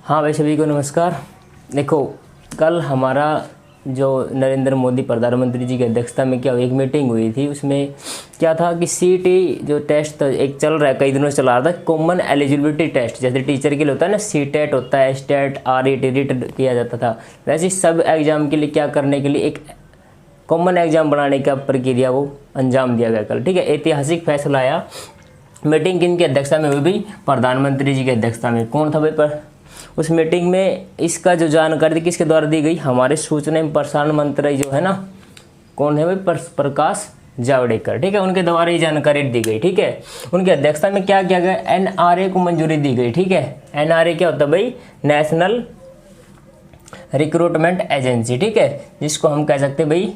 हाँ भाई, सभी को नमस्कार। देखो, कल हमारा जो नरेंद्र मोदी प्रधानमंत्री जी की अध्यक्षता में क्या एक मीटिंग हुई थी, उसमें क्या था कि सीटी जो टेस्ट एक चल रहा है, कई दिनों से चला रहा था, कॉमन एलिजिबिलिटी टेस्ट। जैसे टीचर के लिए होता है ना, सीटेट होता है, स्टेट, आरईटी, रिट किया जाता था, वैसे सब एग्जाम के लिए क्या करने के लिए एक कॉमन एग्जाम बनाने का प्रक्रिया वो अंजाम दिया गया कल। ठीक है, ऐतिहासिक फैसला आया। मीटिंग किन की अध्यक्षता में हुई भाई? प्रधानमंत्री जी की अध्यक्षता में। कौन था भाई पर उस मीटिंग में? इसका जो जानकारी किसके द्वारा दी गई? हमारे सूचना एवं प्रसारण मंत्री जो है ना, कौन है भाई? प्रकाश जावड़ेकर। ठीक है, उनके द्वारा ये जानकारी दी गई। ठीक है, उनकी अध्यक्षता में क्या किया गया? एनआरए को मंजूरी दी गई। ठीक है, एनआरए क्या होता है भाई? National recruitment agency. ठीक है, जिसको हम कह सकते हैं भाई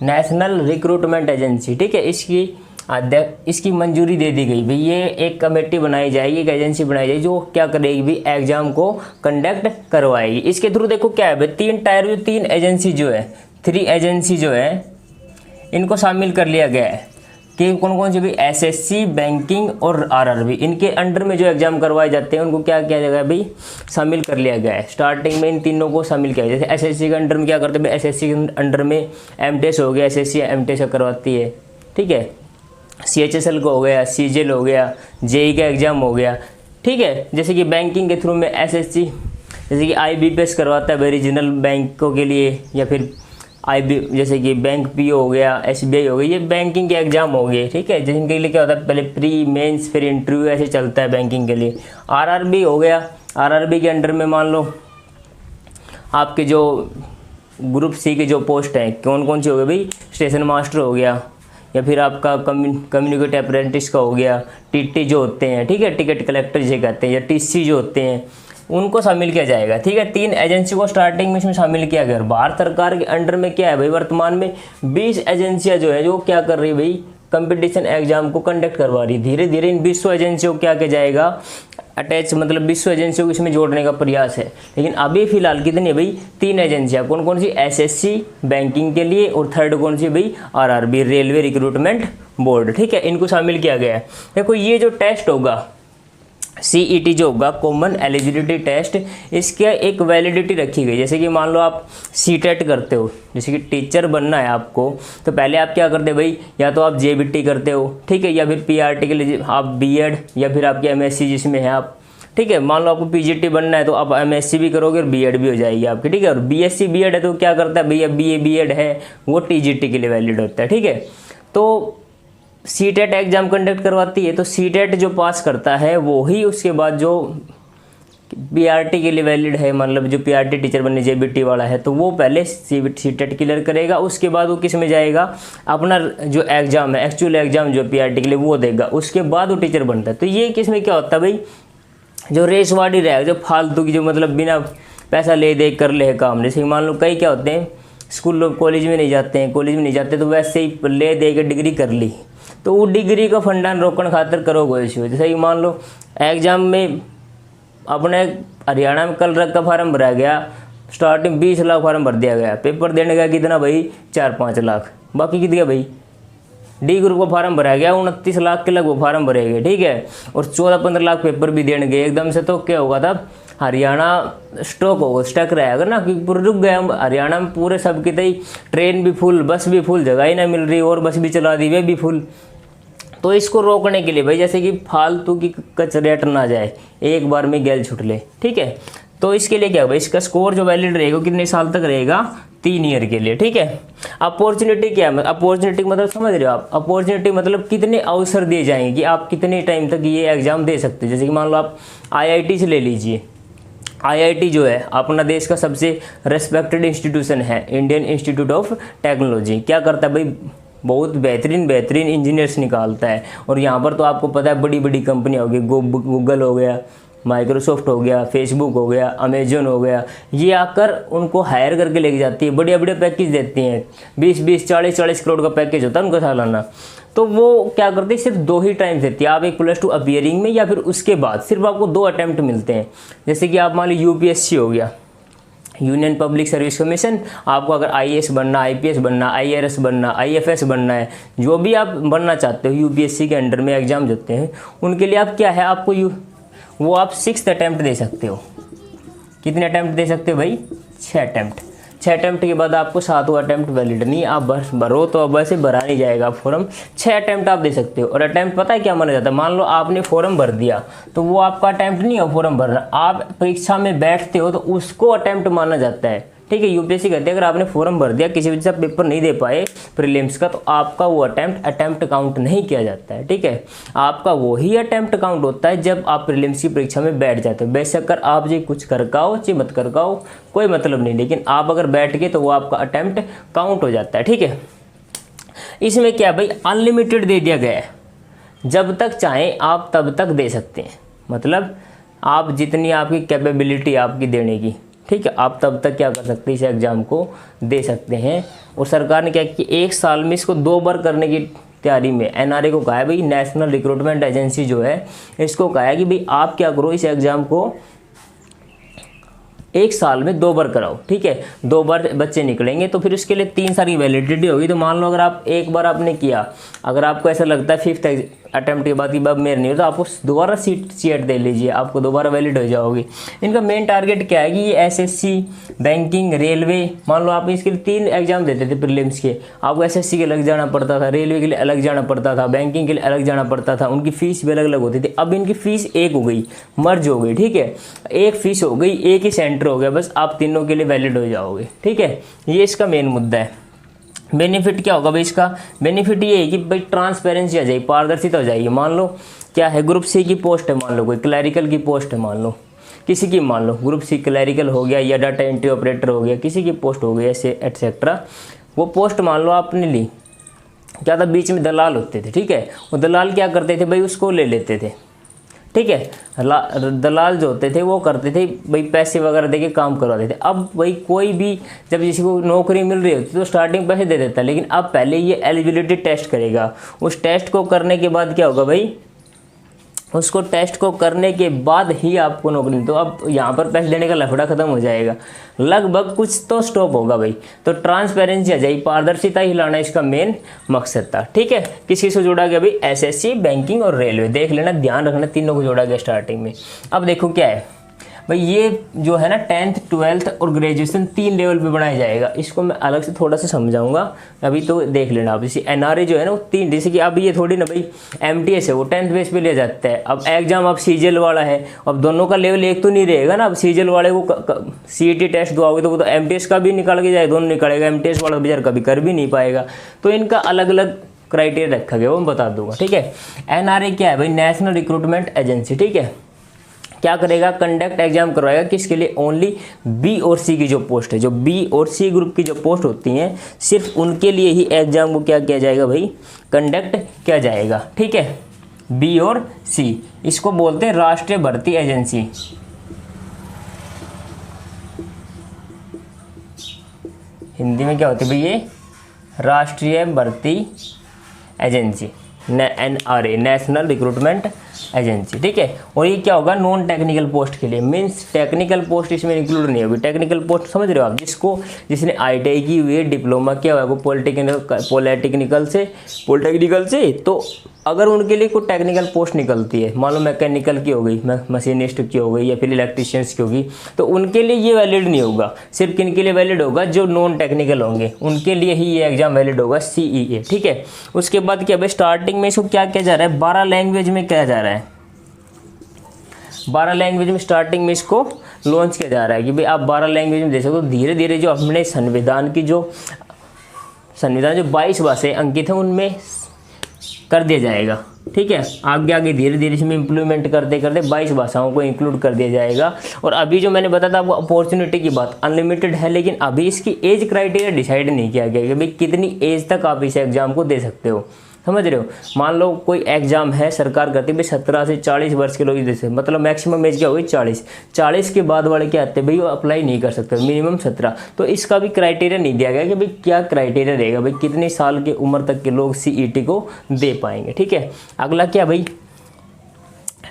नेशनल रिक्रूटमेंट एजेंसी। ठीक है, इसकी मंजूरी दे दी गई भाई। ये एक कमेटी बनाई जाएगी, एक एजेंसी बनाई जाएगी जो क्या करेगी भी, एग्जाम को कंडक्ट करवाएगी। इसके थ्रू देखो क्या है भाई, 3 टायर जो 3 एजेंसी जो है, 3 एजेंसी जो है, इनको शामिल कर लिया गया है कि कौन कौन सी भी? एसएससी, बैंकिंग और आरआरबी। इनके अंडर में जो एग्जाम करवाए जाते हैं उनको क्या किया जाएगा भाई? शामिल कर लिया गया है। स्टार्टिंग में इन तीनों को शामिल किया। जैसे एसएससी के अंडर में क्या करते हैं? एसएससी के अंडर में एमटेस हो गया, एसएससी एमटेस करवाती है। ठीक है, सीएचएसएल को हो गया, सीजीएल हो गया, जेई का एग्जाम हो गया। ठीक है, जैसे कि बैंकिंग के थ्रू में एसएससी, जैसे कि आईबीपीएस करवाता है भाई रीजनल बैंकों के लिए, या फिर जैसे कि बैंक पीओ हो गया, एसबीआई हो गई, ये बैंकिंग के एग्जाम हो गए। ठीक है, जिनके लिए क्या होता है, पहले प्री मेंस फिर इंटरव्यू ऐसे चलता है बैंकिंग के लिए। आरआरबी हो गया, आरआरबी के अंडर में मान लो आपके जो ग्रुप सी की जो पोस्ट हैं, कौन कौन सी हो गई भाई? स्टेशन मास्टर हो गया, या फिर आपका कम्युनिकेट अप्रेंटिस का हो गया, टीटी जो होते हैं, ठीक है, टिकट कलेक्टर जिसे कहते हैं, या टीसी जो होते हैं, उनको शामिल किया जाएगा। ठीक है, 3 एजेंसी को स्टार्टिंग में इसमें शामिल किया गया। भारत सरकार के अंडर में क्या है भाई, वर्तमान में 20 एजेंसियां जो है जो क्या कर रही है भाई, कंपटीशन एग्जाम को कंडक्ट करवा रही। धीरे धीरे इन 20 एजेंसियों को क्या किया जाएगा? अटैच, मतलब 20 एजेंसियों को इसमें जोड़ने का प्रयास है। लेकिन अभी फिलहाल कितनी है भाई? 3 एजेंसियां। कौन कौन सी? एसएससी बैंकिंग के लिए, और थर्ड कौन सी भाई? RRB, railway recruitment board. ठीक है, इनको शामिल किया गया है। देखो, ये जो टेस्ट होगा सीईटी जो होगा, कॉमन एलिजिबिलिटी टेस्ट, इसके एक वैलिडिटी रखी गई। जैसे कि मान लो आप सीटेट करते हो, जैसे कि टीचर बनना है आपको, तो पहले आप क्या करते हो भाई? या तो आप जेबीटी करते हो, ठीक है, या फिर पीआरटी के लिए आप बीएड, या फिर आपकी एमएससी जिसमें है आप। ठीक है, मान लो आपको पीजीटी बनना है तो आप एमएससी भी करोगे और बीएड भी हो जाएगी आपकी। ठीक है, और बीएससी बीएड है तो क्या करता है भैया? बीए बीएड है वो टीजीटी के लिए वैलिड होता है। ठीक है, तो सीटेट एग्जाम कंडक्ट करवाती है, तो सीटेट जो पास करता है वो ही उसके बाद जो पीआरटी के लिए वैलिड है, मतलब जो पीआरटी टीचर बनने जेबीटी वाला है, तो वो पहले सीटेट क्लियर करेगा, उसके बाद वो किस में जाएगा? अपना जो एग्जाम है, एक्चुअल एग्जाम जो पीआरटी के लिए वो देगा, उसके बाद वो टीचर बनता है। तो ये किस में क्या होता है भाई? जो रेसवाड़ी रहेगा, जो फालतू की, जो मतलब बिना पैसा ले दे कर ले काम। जैसे मान लो कई क्या होते हैं, स्कूल कॉलेज में नहीं जाते हैं, कॉलेज में नहीं जाते तो वैसे ही ले दे के डिग्री कर ली, तो वो डिग्री का फंडान रोकने खातिर करोगे इश्यू। जैसे कि मान लो एग्जाम में अपने हरियाणा में कल रख का फार्म भरा गया, स्टार्टिंग 20 लाख फार्म भर दिया गया, पेपर देने का कितना भाई? 4-5 लाख, बाकी कितना गया भाई? डी ग्रुप का फार्म भरा गया, 29 लाख के लगभग फार्म भरे गए। ठीक है, और 14-15 लाख पेपर भी देने गए एकदम से, तो क्या होगा था? हरियाणा स्टॉक होगा, स्टक रहेगा ना, क्योंकि पूरे रुक गए हम हरियाणा में पूरे सबकी तई, ट्रेन भी फुल, बस भी फुल, जगह ही ना मिल रही, और बस भी चला दी वे भी फुल। तो इसको रोकने के लिए भाई, जैसे कि फालतू की कचरेट ना जाए, एक बार में गैल छुट ले। ठीक है, तो इसके लिए क्या होगा? इसका स्कोर जो वैलिड रहेगा कितने साल तक रहेगा? 3 ईयर के लिए। ठीक है, अपॉर्चुनिटी क्या है? अपॉर्चुनिटी मतलब समझ रहे हो आप? अपॉर्चुनिटी मतलब कितने अवसर दिए जाएंगे कि आप कितने टाइम तक ये एग्जाम दे सकते हो। जैसे कि मान लो आप आईआईटी से ले लीजिए, आईआईटी जो है अपना देश का सबसे रेस्पेक्टेड इंस्टीट्यूशन है, इंडियन इंस्टीट्यूट ऑफ टेक्नोलॉजी। क्या करता है भाई? बहुत बेहतरीन इंजीनियर्स निकालता है। और यहाँ पर तो आपको पता है बड़ी बड़ी कंपनियाँ हो गई, गूगल हो गया, माइक्रोसॉफ्ट हो गया, फेसबुक हो गया, अमेजोन हो गया, ये आकर उनको हायर करके लेके जाती है, बढ़िया बढ़िया पैकेज देती हैं। 20-20, 40-40 करोड़ का पैकेज होता है उनका सालाना। तो वो क्या करती है? सिर्फ 2 ही टाइम देती है। आप एक +2 अपीयरिंग में, या फिर उसके बाद सिर्फ आपको 2 अटैम्प्ट मिलते हैं। जैसे कि आप मान लो यूपीएससी हो गया, यूनियन पब्लिक सर्विस कमीशन, आपको अगर आईएएस बनना, आईपीएस बनना, आईआरएस बनना, आईएफएस बनना है, जो भी आप बनना चाहते हो यूपीएससी के अंडर में एग्जाम होते हैं, उनके लिए आप क्या है, आपको वो आप 6th अटैम्प्ट दे सकते हो। कितने अटैम्प्ट दे सकते हो भाई? 6 अटैम्प्ट। 6 अटैम्प्ट के बाद आपको 7वां अटैम्प्ट वैलिड नहीं, आप भरो तो अब वैसे भरा नहीं जाएगा फॉर्म। 6 अटैम्प्ट आप दे सकते हो। और अटैम्प्ट पता है क्या माना जाता है? मान लो आपने फॉर्म भर दिया तो वो आपका अटैम्प्ट नहीं है फॉर्म भरना, आप परीक्षा में बैठते हो तो उसको अटैम्प्ट माना जाता है, ठीक है। यूपीएससी कहते हैं अगर आपने फॉर्म भर दिया, किसी वजह से आप पेपर नहीं दे पाए प्रीलिम्स का, तो आपका वो अटैम्प्ट काउंट नहीं किया जाता है, ठीक है। आपका वही अटैम्प्ट काउंट होता है जब आप प्रीलिम्स की परीक्षा में बैठ जाते हो। बेशक कर आप जी कुछ करकाओ चाहे मत करकाओ, कोई मतलब नहीं, लेकिन आप अगर बैठ गए तो वो आपका अटैम्प्ट काउंट हो जाता है, ठीक है। इसमें क्या भाई, अनलिमिटेड दे दिया गया है, जब तक चाहें आप तब तक दे सकते हैं। मतलब आप जितनी आपकी कैपेबिलिटी आपकी देने की, ठीक है, आप तब तक क्या कर सकते हैं, इस एग्ज़ाम को दे सकते हैं। और सरकार ने क्या कि 1 साल में इसको 2 बार करने की तैयारी में एनआरए को कहा है भाई, नेशनल रिक्रूटमेंट एजेंसी जो है इसको कहा है कि भाई आप क्या करो, इस एग्ज़ाम को 1 साल में 2 बार कराओ, ठीक है। 2 बार बच्चे निकलेंगे तो फिर उसके लिए 3 साल की वैलिडिटी होगी। तो मान लो अगर आप एक बार आपने किया, अगर आपको ऐसा लगता है 5th अटैम्प्ट के बाद की बात मेरे नहीं हो, तो आपको दोबारा सीट दे लीजिए, आपको दोबारा वैलिड हो जाओगी। इनका मेन टारगेट क्या है कि ये एसएससी, बैंकिंग, रेलवे, मान लो आप इसके लिए 3 एग्जाम देते थे प्रीलिम्स के, आपको एसएससी के अलग जाना पड़ता था, रेलवे के लिए अलग जाना पड़ता था, बैंकिंग के लिए अलग जाना पड़ता था, उनकी फीस भी अलग अलग होती थी। अब इनकी फीस एक हो गई, मर्ज हो गई, ठीक है, एक फीस हो गई, एक ही सेंटर हो गया, बस आप तीनों के लिए वैलिड हो जाओगे, ठीक है। ये इसका मेन मुद्दा है। बेनिफिट क्या होगा भाई इसका? बेनिफिट ये है कि भाई ट्रांसपेरेंसी आ जाएगी, पारदर्शिता हो जाएगी। मान लो क्या है, ग्रुप सी की पोस्ट है, मान लो कोई क्लैरिकल की पोस्ट है, मान लो किसी की, मान लो ग्रुप सी क्लैरिकल हो गया या डाटा एंट्री ऑपरेटर हो गया, किसी की पोस्ट हो गई ऐसे एटसेट्रा। वो पोस्ट मान लो आपने ली, क्या था, बीच में दलाल होते थे, ठीक है। वो दलाल क्या करते थे भाई, उसको ले लेते थे, ठीक है। दलाल जो होते थे वो करते थे भाई पैसे वगैरह देके काम करवाते थे। अब भाई कोई भी जब किसी को नौकरी मिल रही होती तो स्टार्टिंग पैसे दे देता, लेकिन अब पहले ये एलिजिबिलिटी टेस्ट करेगा। उस टेस्ट को करने के बाद क्या होगा भाई, उसको टेस्ट को करने के बाद ही आपको नौकरी मिलती। तो अब यहाँ पर पैसे देने का लफड़ा खत्म हो जाएगा, लगभग कुछ तो स्टॉप होगा भाई। तो ट्रांसपेरेंसी आ जाएगी, पारदर्शिता ही लाना इसका मेन मकसद था, ठीक है। किसी से जोड़ा गया भाई, एसएससी, बैंकिंग और रेलवे, देख लेना, ध्यान रखना, तीनों को जोड़ा गया स्टार्टिंग में। अब देखो क्या है भाई, ये जो है ना 10th 12th और ग्रेजुएशन 3 लेवल पे बनाया जाएगा। इसको मैं अलग से थोड़ा सा समझाऊंगा, अभी तो देख लेना आप। जैसे एनआरए जो है ना वो 3, जैसे कि अब ये थोड़ी ना भाई एमटीएस है, वो 10th बेस पे लिया जाता है। अब एग्जाम अब सीजीएल वाला है, अब दोनों का लेवल एक तो नहीं रहेगा ना। अब सीजीएल वाले को सीईटी टेस्ट दोगे तो वो तो एमटीएस का भी निकाल के जाए, दोनों निकालेगा, एमटीएस वाला बेचारा कभी कर भी नहीं पाएगा। तो इनका अलग अलग क्राइटेरिया रखा गया, वो मैं बता दूंगा, ठीक है। एनआरए क्या है भाई, नेशनल रिक्रूटमेंट एजेंसी, ठीक है। क्या करेगा, कंडक्ट एग्जाम करवाएगा, किसके लिए, ओनली बी और सी की जो पोस्ट है, जो बी और सी ग्रुप की जो पोस्ट होती हैं, सिर्फ उनके लिए ही एग्जाम को क्या किया जाएगा भाई, कंडक्ट किया जाएगा, ठीक है। बी और सी, इसको बोलते हैं राष्ट्रीय भर्ती एजेंसी। हिंदी में क्या होती है भाई, ये राष्ट्रीय भर्ती agency, NRA, national recruitment agency, ठीक है। और ये क्या होगा, नॉन टेक्निकल पोस्ट के लिए, मीन्स टेक्निकल पोस्ट इसमें इंक्लूड नहीं होगी। टेक्निकल पोस्ट समझ रहे हो आप, जिसने आईटीआई की हुई है, डिप्लोमा किया हुआ है, वो पॉलिटेक्निकल से, तो अगर उनके लिए कोई टेक्निकल पोस्ट निकलती है, मान लो मैकेनिकल की हो गई, मशीनिस्ट की हो गई, या फिर इलेक्ट्रीशियंस की होगी, तो उनके लिए ये वैलिड नहीं होगा। सिर्फ किन के लिए वैलिड होगा, जो नॉन टेक्निकल होंगे, उनके लिए ही ये एग्जाम वैलिड होगा, सीईए, ठीक है। उसके बाद क्या भाई, स्टार्टिंग में इसको क्या किया जा रहा है, 12 लैंग्वेज में किया जा रहा है, 12 लैंग्वेज में स्टार्टिंग में इसको लॉन्च किया जा रहा है कि भाई आप 12 लैंग्वेज में दे सकते हो। धीरे धीरे जो हमने संविधान जो 22 भाषाएं अंकित है उनमें कर दिया जाएगा, ठीक है। आगे आगे धीरे धीरे इसमें इम्प्लीमेंट करते करते 22 भाषाओं को इंक्लूड कर दिया जाएगा। और अभी जो मैंने बताया था आपको अपॉर्चुनिटी की बात, अनलिमिटेड है, लेकिन अभी इसकी एज क्राइटेरिया डिसाइड नहीं किया गया कि भाई कितनी एज तक आप इस एग्जाम को दे सकते हो, समझ रहे हो। मान लो कोई एग्जाम है, सरकार कहती है भाई 17 से 40 वर्ष के लोग जैसे, मतलब मैक्सिमम एज क्या होगी 40 के बाद वाले क्या आते हैं भाई, वो अप्लाई नहीं कर सकते, मिनिमम 17। तो इसका भी क्राइटेरिया नहीं दिया गया कि भाई क्या क्राइटेरिया रहेगा, भाई कितने साल की उम्र तक के लोग सीईटी को दे पाएंगे, ठीक है। अगला क्या भाई,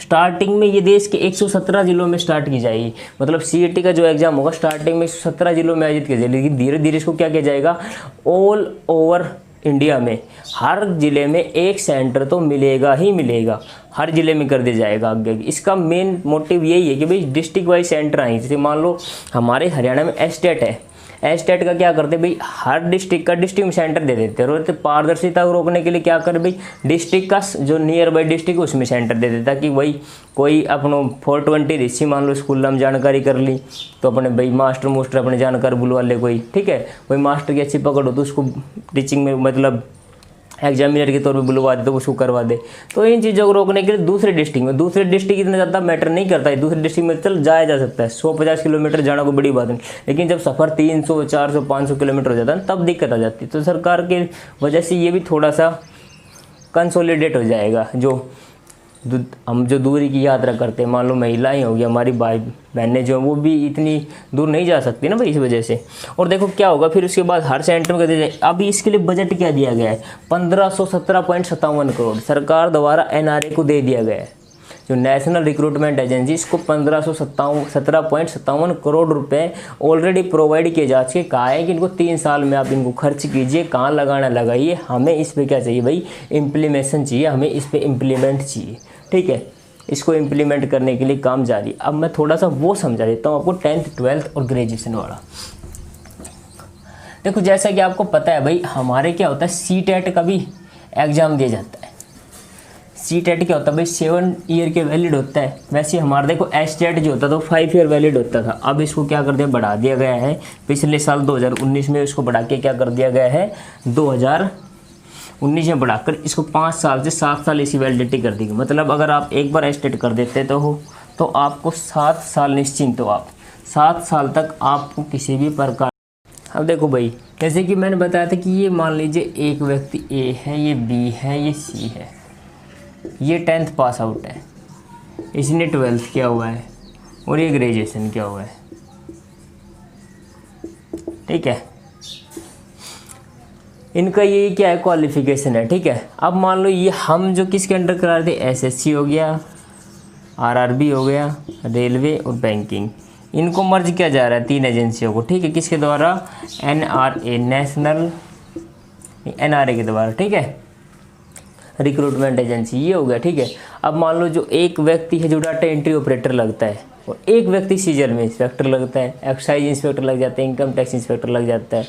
स्टार्टिंग में ये देश के 117 जिलों में स्टार्ट की जाएगी, मतलब सीईटी का जो एग्जाम होगा स्टार्टिंग में 117 जिलों में आयोजित किया जाएगा, लेकिन धीरे धीरे इसको क्या किया जाएगा, ऑल ओवर इंडिया में हर ज़िले में एक सेंटर तो मिलेगा ही मिलेगा, हर ज़िले में कर दिया जाएगा आगे। इसका मेन मोटिव यही है कि भाई डिस्ट्रिक्ट वाइज सेंटर आए। जैसे मान लो हमारे हरियाणा में एस्टेट है, एस्टेट का क्या करते भाई, हर डिस्ट्रिक्ट का डिस्ट्रिक्ट में सेंटर दे देते हैं। और तो पारदर्शिता को रोकने के लिए क्या कर भाई, डिस्ट्रिक्ट का जो नियर बाई डिस्ट्रिक्ट उसमें सेंटर दे देता कि भाई कोई अपनो 420 रिसी मान लो स्कूल में जानकारी कर ली तो अपने भाई मास्टर अपने जानकार बुलवा ले कोई, ठीक है। कोई मास्टर की अच्छी पकड़ हो तो उसको टीचिंग में मतलब एग्जामिनर के तौर पे बुलवा दे तो उसको करवा दे। तो इन चीज़ों को रोकने के लिए दूसरे डिस्ट्रिक्ट इतना ज़्यादा मैटर नहीं करता है। दूसरे डिस्ट्रिक्ट में चल जाया जा सकता है, 150 किलोमीटर जाना कोई बड़ी बात नहीं, लेकिन जब सफ़र 300 400 500 किलोमीटर हो जाता है तब दिक्कत आ जाती है। तो सरकार की वजह से ये भी थोड़ा सा कंसोलिडेट हो जाएगा। हम जो दूरी की यात्रा करते हैं, मान लो महिलाएं होगी, हमारी भाई बहनें जो हैं वो भी इतनी दूर नहीं जा सकती ना भाई, इस वजह से। और देखो क्या होगा फिर उसके बाद हर सेंटर में कर दिया जाए। अभी इसके लिए बजट क्या दिया गया है, 1517.57 करोड़ सरकार द्वारा एनआरए को दे दिया गया है। जो नेशनल रिक्रूटमेंट एजेंसी, इसको 1517.57 करोड़ रुपए ऑलरेडी प्रोवाइड किए जा चुके। कहा है कि इनको 3 साल में आप इनको खर्च कीजिए, कहाँ लगाना लगाइए। हमें इस पर क्या चाहिए भाई, इम्प्लीमेशन चाहिए, हमें इस पर इम्प्लीमेंट चाहिए, ठीक है। इसको इम्प्लीमेंट करने के लिए काम जारी। अब मैं थोड़ा सा वो समझा देता हूँ आपको 10th 12th और ग्रेजुएशन वाला। देखो जैसा कि आपको पता है भाई, हमारे क्या होता है सीटेट का भी एग्ज़ाम दिया जाता है। सीटेट क्या होता है भाई, 7 ईयर के वैलिड होता है। वैसे हमारा देखो एस्टेट जो होता था वो 5 ईयर वैलिड होता था। अब इसको क्या कर दिया, बढ़ा दिया गया है। पिछले साल 2019 में इसको बढ़ा के क्या कर दिया गया है, 2019 में बढ़ाकर इसको 5 साल से 7 साल इसकी वैलिडिटी कर दी गई। मतलब अगर आप एक बार एस्टेट कर देते तो आपको 7 साल निश्चिंत हो, आप 7 साल तक आपको किसी भी प्रकार। अब देखो भाई, जैसे कि मैंने बताया था कि ये मान लीजिए एक व्यक्ति ए है, ये बी है, ये सी है, ये 10th पास आउट है, इसने 12th किया हुआ है और ये ग्रेजुएशन किया हुआ है, ठीक है। इनका ये क्या है, क्वालिफिकेशन है, ठीक है। अब मान लो ये हम जो किसके अंडर करा रहे थे, एसएससी हो गया, आरआरबी हो गया, रेलवे और बैंकिंग, इनको मर्ज किया जा रहा है 3 एजेंसियों को, ठीक है। किसके द्वारा, एनआरए, नेशनल एनआरए के द्वारा, ठीक है, रिक्रूटमेंट एजेंसी, ये हो गया, ठीक है। अब मान लो जो एक व्यक्ति है जो डाटा एंट्री ऑपरेटर लगता है, और एक व्यक्ति सीजर में इंस्पेक्टर लगता है, एक्साइज इंस्पेक्टर लग जाता है, इनकम टैक्स इंस्पेक्टर लग जाता है,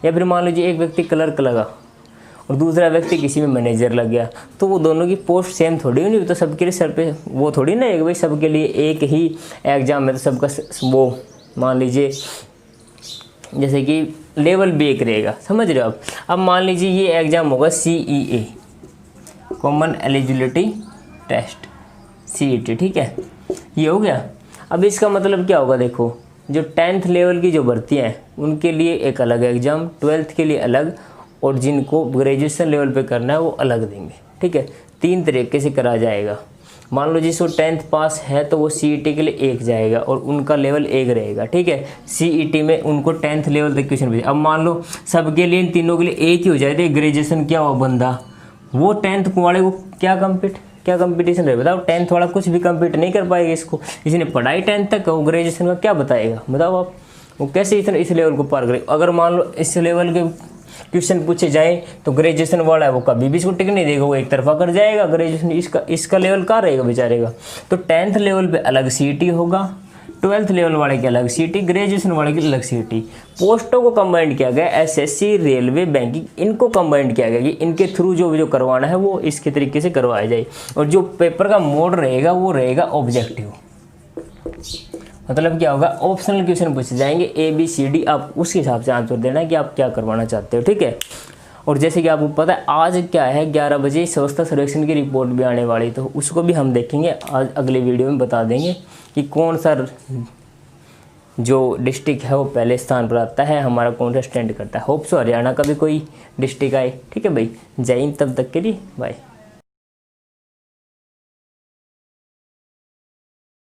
या फिर मान लीजिए एक व्यक्ति क्लर्क लगा और दूसरा व्यक्ति किसी में मैनेजर लग गया, तो वो दोनों की पोस्ट सेम थोड़ी नहीं, तो सबके लिए सर पे वो थोड़ी ना है भाई सबके लिए एक ही एग्जाम है, तो सबका वो मान लीजिए जैसे कि लेवल भी एक रहेगा, समझ रहे हो आप। अब मान लीजिए ये एग्ज़ाम होगा CEA, common eligibility test, CET, ठीक है, ये हो गया। अब इसका मतलब क्या होगा, देखो जो 10th लेवल की जो भर्तियाँ हैं उनके लिए एक अलग एग्ज़ाम, 12th के लिए अलग, और जिनको ग्रेजुएशन लेवल पे करना है वो अलग देंगे, ठीक है। 3 तरीके से करा जाएगा। मान लो जिसको 10th पास है तो वो CET के लिए एक जाएगा और उनका लेवल एक रहेगा, ठीक है। CET में उनको 10th लेवल तक क्वेश्चन भेजे। अब मान लो सबके लिए, इन तीनों के लिए एक ही हो जाए, तो ग्रेजुएशन क्या हुआ बंदा, वो 10th वाले को क्या कंपटीशन रहे, बताओ। 10th वाला कुछ भी कम्पीट नहीं कर पाएगा इसको, इसने पढ़ाई 10th तक, वो ग्रेजुएशन का क्या बताएगा, बताओ आप, वो कैसे इस लेवल को पार करे। अगर मान लो इस लेवल के क्वेश्चन पूछे जाए तो ग्रेजुएशन वाला है वो कभी भी इसको टिक नहीं देगा, वो एक तरफा कर जाएगा। ग्रेजुएशन इसका लेवल कहाँ रहेगा बेचारे का। तो 10th लेवल पे अलग CET होगा, 12th लेवल वाले के अलग CET, ग्रेजुएशन वाले के अलग CET। पोस्टों को कंबाइंड किया गया, SSC, रेलवे, बैंकिंग, इनको कंबाइंड किया गया कि इनके थ्रू जो करवाना है वो इसके तरीके से करवाया जाए। और जो पेपर का मोड रहेगा वो रहेगा ऑब्जेक्टिव, मतलब क्या होगा, ऑप्शनल क्वेश्चन पूछे जाएंगे ABCD, आप उसके हिसाब से आंसर देना है कि आप क्या करवाना चाहते हो, ठीक है। और जैसे कि आपको पता है आज क्या है, 11 बजे स्वच्छता सर्वेक्षण की रिपोर्ट भी आने वाली, तो उसको भी हम देखेंगे आज, अगले वीडियो में बता देंगे कि कौन सा जो डिस्ट्रिक्ट है वो पहले स्थान पर आता है, हमारा कौन सा स्टैंड करता है। होप सो हरियाणा का भी कोई डिस्ट्रिक्ट आए, ठीक है भाई। जय हिंद, तब तक के लिए बाय।